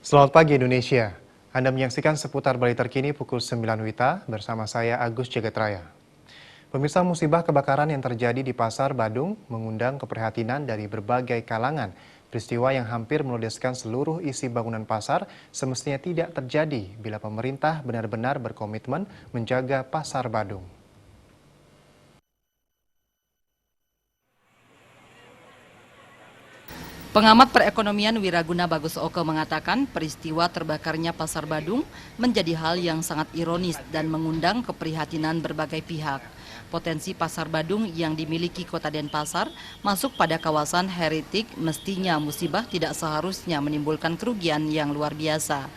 Selamat pagi Indonesia. Anda menyaksikan seputar Bali terkini pukul 9 WITA bersama saya Agus Jagatraya. Pemirsa, musibah kebakaran yang terjadi di Pasar Badung mengundang keprihatinan dari berbagai kalangan. Peristiwa yang hampir meludeskan seluruh isi bangunan pasar semestinya tidak terjadi bila pemerintah benar-benar berkomitmen menjaga Pasar Badung. Pengamat perekonomian Wiraguna Bagus Oke mengatakan peristiwa terbakarnya Pasar Badung menjadi hal yang sangat ironis dan mengundang keprihatinan berbagai pihak. Potensi Pasar Badung yang dimiliki Kota Denpasar masuk pada kawasan heritik, mestinya musibah tidak seharusnya menimbulkan kerugian yang luar biasa.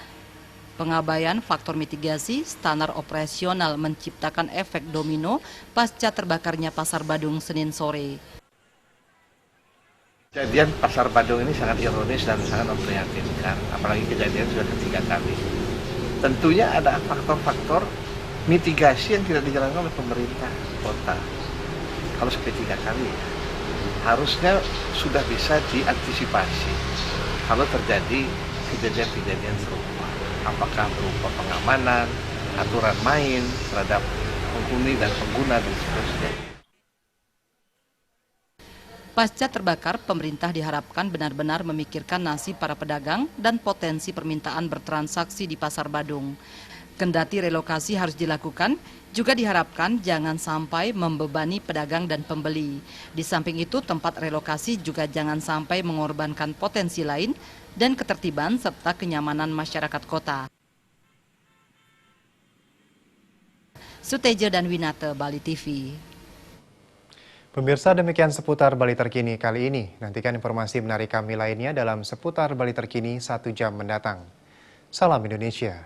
Pengabaian faktor mitigasi, standar operasional menciptakan efek domino pasca terbakarnya Pasar Badung Senin sore. Kejadian Pasar Badung ini sangat ironis dan sangat memprihatinkan, apalagi kejadian sudah ketiga kali. Tentunya ada faktor-faktor mitigasi yang tidak dijalankan oleh pemerintah kota. Kalau sampai 3 kali, harusnya sudah bisa diantisipasi kalau terjadi kejadian-kejadian serupa. Apakah berupa pengamanan, aturan main terhadap penghuni dan pengguna dan seterusnya. Pasca terbakar, pemerintah diharapkan benar-benar memikirkan nasib para pedagang dan potensi permintaan bertransaksi di Pasar Badung. Kendati relokasi harus dilakukan, juga diharapkan jangan sampai membebani pedagang dan pembeli. Di samping itu, tempat relokasi juga jangan sampai mengorbankan potensi lain dan ketertiban serta kenyamanan masyarakat kota. Sutejo dan Winate, Bali TV. Pemirsa, demikian seputar Bali terkini kali ini. Nantikan informasi menarik kami lainnya dalam seputar Bali terkini 1 jam mendatang. Salam Indonesia.